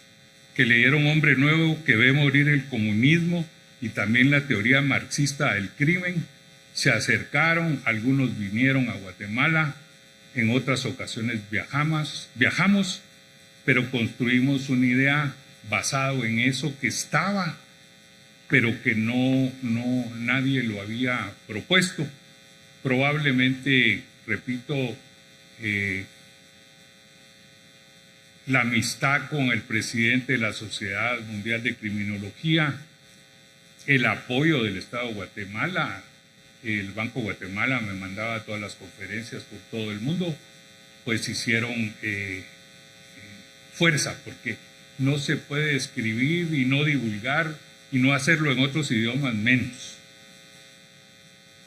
B: que leyeron Hombre Nuevo, que ve morir el comunismo y también la teoría marxista del crimen, se acercaron, algunos vinieron a Guatemala, en otras ocasiones viajamos, pero construimos una idea basado en eso que estaba, pero que nadie lo había propuesto. Probablemente, repito, la amistad con el presidente de la Sociedad Mundial de Criminología, el apoyo del Estado de Guatemala. El Banco Guatemala me mandaba todas las conferencias por todo el mundo, pues hicieron fuerza, porque no se puede escribir y no divulgar y no hacerlo en otros idiomas menos.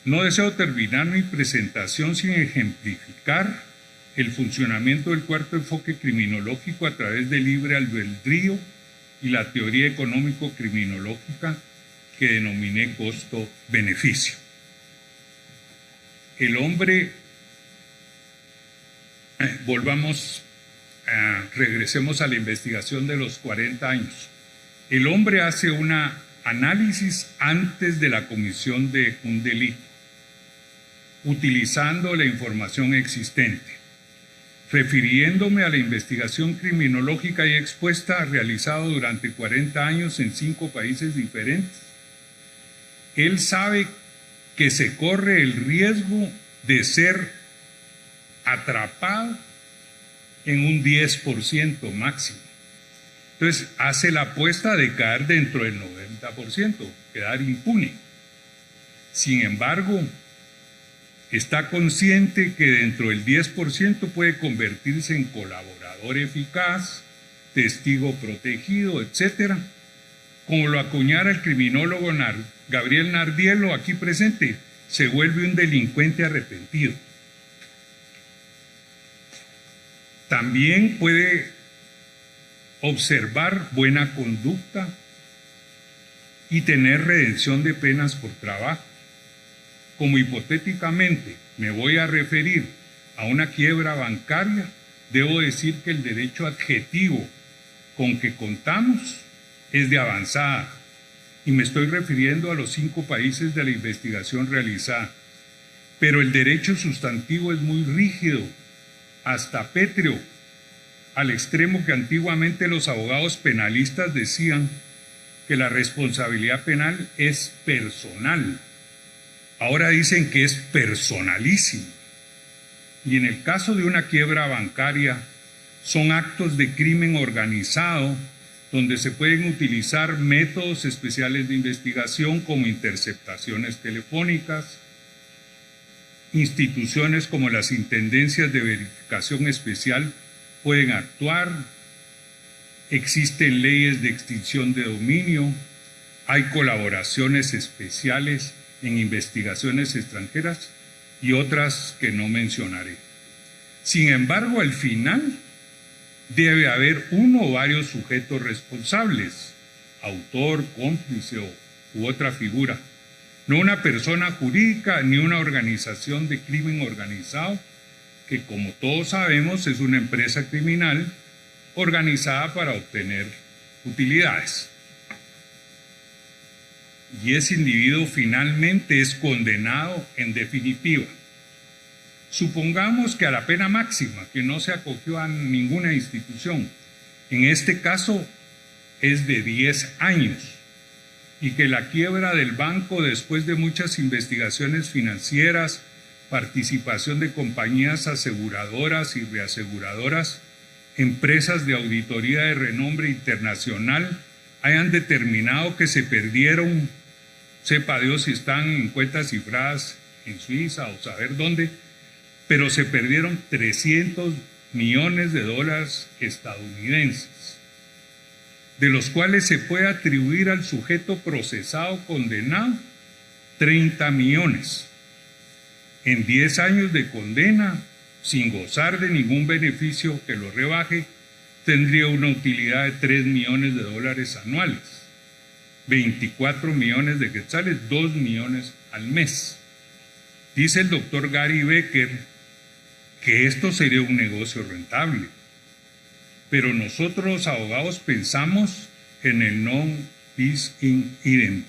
B: No deseo terminar mi presentación sin ejemplificar el funcionamiento del cuarto enfoque criminológico a través del libre albedrío y la teoría económico-criminológica que denominé costo-beneficio. El hombre regresemos a la investigación de los 40 años. El hombre hace un análisis antes de la comisión de un delito, utilizando la información existente. Refiriéndome a la investigación criminológica y expuesta realizada durante 40 años en 5 países diferentes, él sabe que se corre el riesgo de ser atrapado en un 10% máximo. Entonces hace la apuesta de caer dentro del 90%, quedar impune. Sin embargo, está consciente que dentro del 10% puede convertirse en colaborador eficaz, testigo protegido, etcétera, como lo acuñara el criminólogo Gabriel Nardiello aquí presente, se vuelve un delincuente arrepentido. También puede observar buena conducta y tener redención de penas por trabajo. Como hipotéticamente me voy a referir a una quiebra bancaria, debo decir que el derecho adjetivo con que contamos es de avanzada, y me estoy refiriendo a los 5 países de la investigación realizada. Pero el derecho sustantivo es muy rígido, hasta pétreo, al extremo que antiguamente los abogados penalistas decían que la responsabilidad penal es personal. Ahora dicen que es personalísimo. Y en el caso de una quiebra bancaria, son actos de crimen organizado donde se pueden utilizar métodos especiales de investigación como interceptaciones telefónicas, instituciones como las intendencias de verificación especial pueden actuar, existen leyes de extinción de dominio, hay colaboraciones especiales en investigaciones extranjeras y otras que no mencionaré. Sin embargo, al final debe haber uno o varios sujetos responsables, autor, cómplice u otra figura, no una persona jurídica ni una organización de crimen organizado, que como todos sabemos es una empresa criminal organizada para obtener utilidades. Y ese individuo finalmente es condenado en definitiva. Supongamos que a la pena máxima, que no se acogió a ninguna institución, en este caso es de 10 años, y que la quiebra del banco, después de muchas investigaciones financieras, participación de compañías aseguradoras y reaseguradoras, empresas de auditoría de renombre internacional, hayan determinado que se perdieron, sepa Dios si están en cuentas cifradas en Suiza o saber dónde, pero se perdieron $300 millones estadounidenses, de los cuales se puede atribuir al sujeto procesado condenado 30 millones. En 10 años de condena, sin gozar de ningún beneficio que lo rebaje, tendría una utilidad de $3 millones anuales, 24 millones de quetzales, 2 millones al mes. Dice el doctor Gary Becker que esto sería un negocio rentable, pero nosotros los abogados pensamos en el non bis in idem,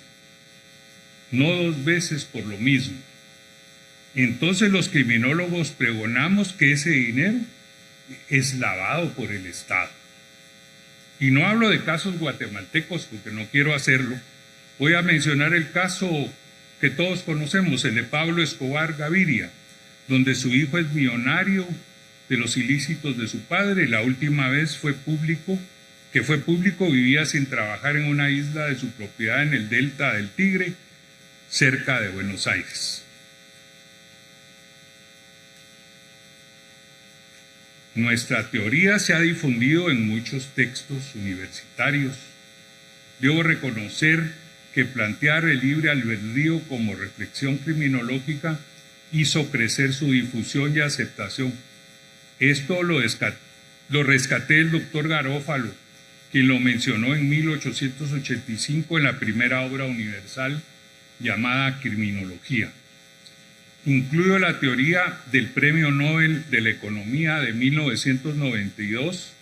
B: no 2 veces por lo mismo. Entonces los criminólogos pregonamos que ese dinero es lavado por el Estado. Y no hablo de casos guatemaltecos porque no quiero hacerlo. Voy a mencionar el caso que todos conocemos, el de Pablo Escobar Gaviria, donde su hijo es millonario de los ilícitos de su padre. La última vez fue público, vivía sin trabajar en una isla de su propiedad en el delta del Tigre, cerca de Buenos Aires. Nuestra teoría se ha difundido en muchos textos universitarios. Debo reconocer que plantear el libre albedrío como reflexión criminológica hizo crecer su difusión y aceptación. Esto lo rescaté del doctor Garófalo, quien lo mencionó en 1885 en la primera obra universal llamada Criminología. Incluyo la teoría del Premio Nobel de la Economía de 1992,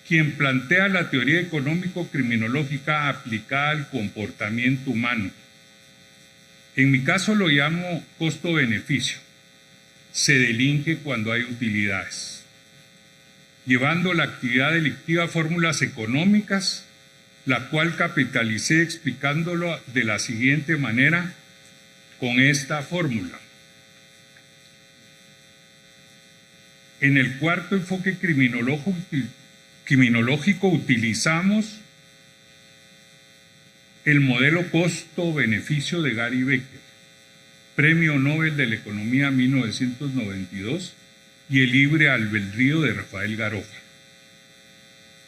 B: quien plantea la teoría económico-criminológica aplicada al comportamiento humano. En mi caso lo llamo costo-beneficio. Se delinque cuando hay utilidades, llevando la actividad delictiva a fórmulas económicas, la cual capitalicé explicándolo de la siguiente manera con esta fórmula. En el cuarto enfoque criminológico utilizamos el modelo costo-beneficio de Gary Becker, Premio Nobel de la Economía 1992, y el libre albedrío de Rafael Garofa.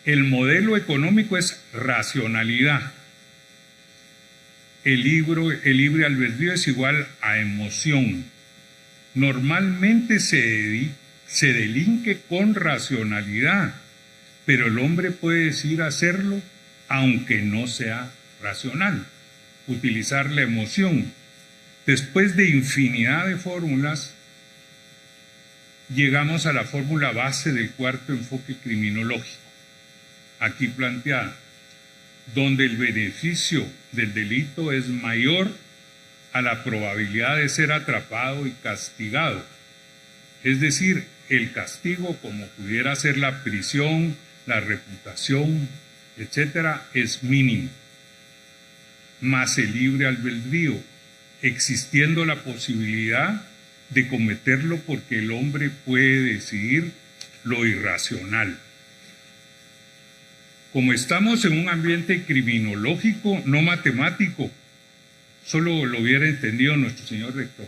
B: El modelo económico es racionalidad. El libre albedrío es igual a emoción. Normalmente se delinque con racionalidad, pero el hombre puede decidir hacerlo aunque no sea racional, utilizar la emoción. Después de infinidad de fórmulas, llegamos a la fórmula base del cuarto enfoque criminológico, aquí planteada, donde el beneficio del delito es mayor a la probabilidad de ser atrapado y castigado. Es decir, el castigo, como pudiera ser la prisión, la reputación, etcétera, es mínimo. Más el libre albedrío, existiendo la posibilidad de cometerlo porque el hombre puede decidir lo irracional. Como estamos en un ambiente criminológico, no matemático, solo lo hubiera entendido nuestro señor rector.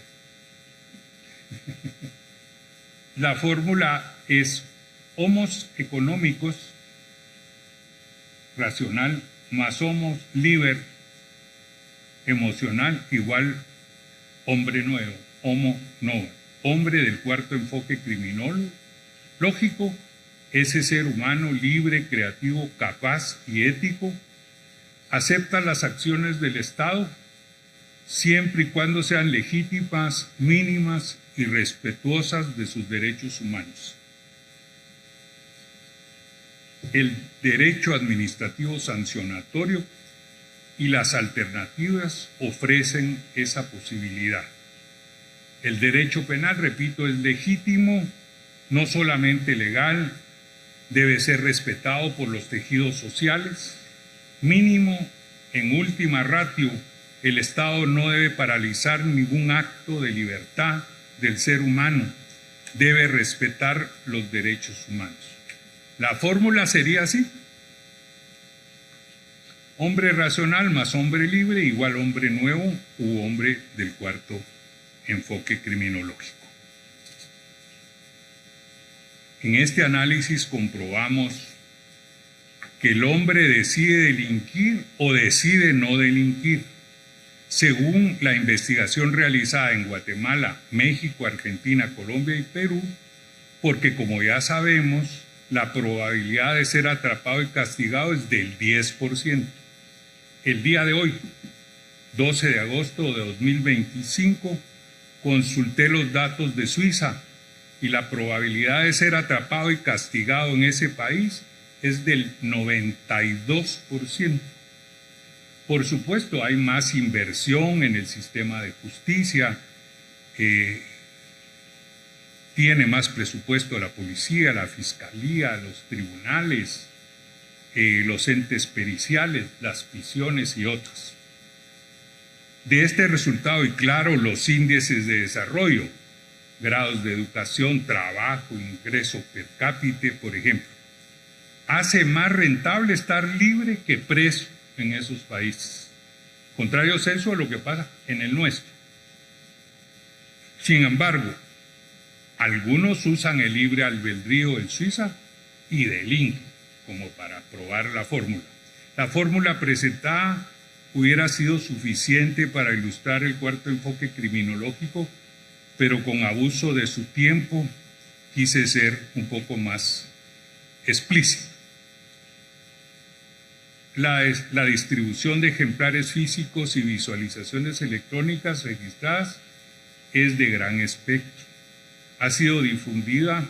B: La fórmula es homos económicos, racional, más homos liber, emocional, igual hombre nuevo, homo novo, hombre del cuarto enfoque criminológico, ese ser humano libre, creativo, capaz y ético, acepta las acciones del Estado siempre y cuando sean legítimas, mínimas y respetuosas de sus derechos humanos. El derecho administrativo sancionatorio y las alternativas ofrecen esa posibilidad. El derecho penal, repito, es legítimo, no solamente legal, debe ser respetado por los tejidos sociales. Mínimo, en última ratio, el Estado no debe paralizar ningún acto de libertad del ser humano, debe respetar los derechos humanos. La fórmula sería así: hombre racional más hombre libre igual hombre nuevo u hombre del cuarto enfoque criminológico. En este análisis comprobamos que el hombre decide delinquir o decide no delinquir, según la investigación realizada en Guatemala, México, Argentina, Colombia y Perú, porque como ya sabemos, la probabilidad de ser atrapado y castigado es del 10%. El día de hoy, 12 de agosto de 2025, consulté los datos de Suiza y la probabilidad de ser atrapado y castigado en ese país es del 92%. Por supuesto, hay más inversión en el sistema de justicia, tiene más presupuesto la policía, la fiscalía, los tribunales, los entes periciales, las prisiones y otras. De este resultado, y claro, los índices de desarrollo, grados de educación, trabajo, ingreso per cápita, por ejemplo, hace más rentable estar libre que preso en esos países. Contrario censo a lo que pasa en el nuestro. Sin embargo, algunos usan el libre albedrío en Suiza y delinquen, como para probar la fórmula. La fórmula presentada hubiera sido suficiente para ilustrar el cuarto enfoque criminológico, pero con abuso de su tiempo quise ser un poco más explícito. La distribución de ejemplares físicos y visualizaciones electrónicas registradas es de gran espectro. Ha sido difundida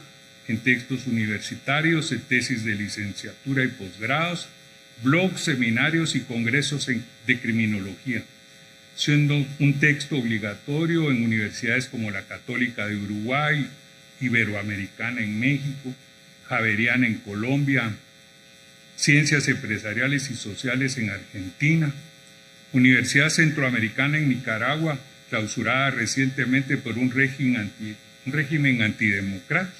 B: en textos universitarios, en tesis de licenciatura y posgrados, blogs, seminarios y congresos de criminología, siendo un texto obligatorio en universidades como la Católica de Uruguay, Iberoamericana en México, Javeriana en Colombia, Ciencias Empresariales y Sociales en Argentina, Universidad Centroamericana en Nicaragua, clausurada recientemente por un régimen antidemocrático,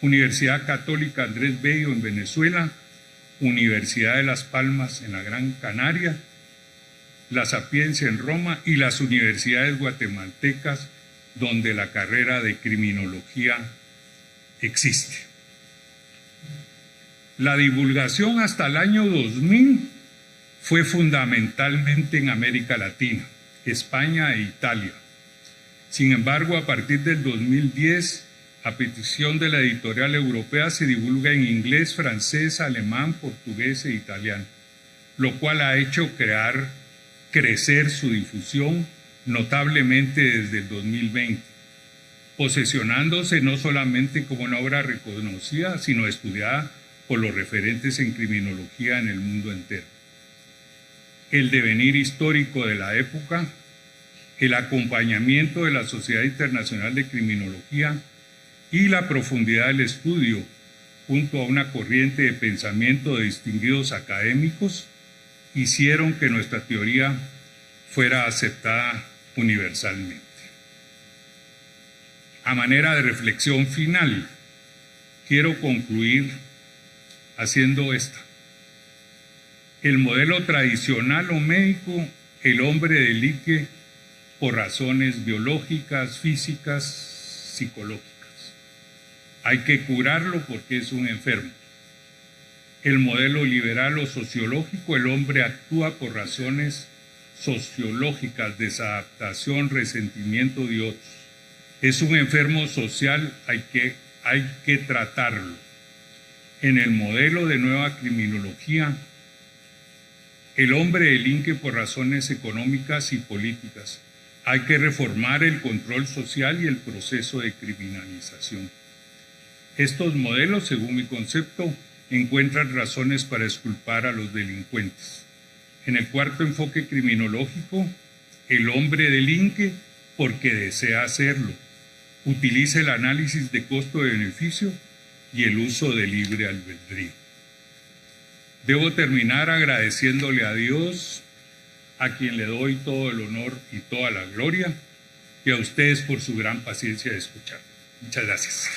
B: Universidad Católica Andrés Bello en Venezuela, Universidad de Las Palmas en la Gran Canaria, la Sapienza en Roma y las universidades guatemaltecas donde la carrera de criminología existe. La divulgación hasta el año 2000 fue fundamentalmente en América Latina, España e Italia. Sin embargo, a partir del 2010, a petición de la editorial europea, se divulga en inglés, francés, alemán, portugués e italiano, lo cual ha hecho crecer su difusión notablemente desde el 2020, posesionándose no solamente como una obra reconocida, sino estudiada por los referentes en criminología en el mundo entero. El devenir histórico de la época, el acompañamiento de la Sociedad Internacional de Criminología y la profundidad del estudio, junto a una corriente de pensamiento de distinguidos académicos, hicieron que nuestra teoría fuera aceptada universalmente. A manera de reflexión final, quiero concluir haciendo esta. El modelo tradicional o médico, el hombre delinque por razones biológicas, físicas, psicológicas. Hay que curarlo porque es un enfermo. El modelo liberal o sociológico, el hombre actúa por razones sociológicas, desadaptación, resentimiento de otros. Es un enfermo social, hay que tratarlo. En el modelo de nueva criminología, el hombre delinque por razones económicas y políticas. Hay que reformar el control social y el proceso de criminalización. Estos modelos, según mi concepto, encuentran razones para exculpar a los delincuentes. En el cuarto enfoque criminológico, el hombre delinque porque desea hacerlo. Utiliza el análisis de costo-beneficio y el uso del libre albedrío. Debo terminar agradeciéndole a Dios, a quien le doy todo el honor y toda la gloria, y a ustedes por su gran paciencia de escuchar. Muchas gracias.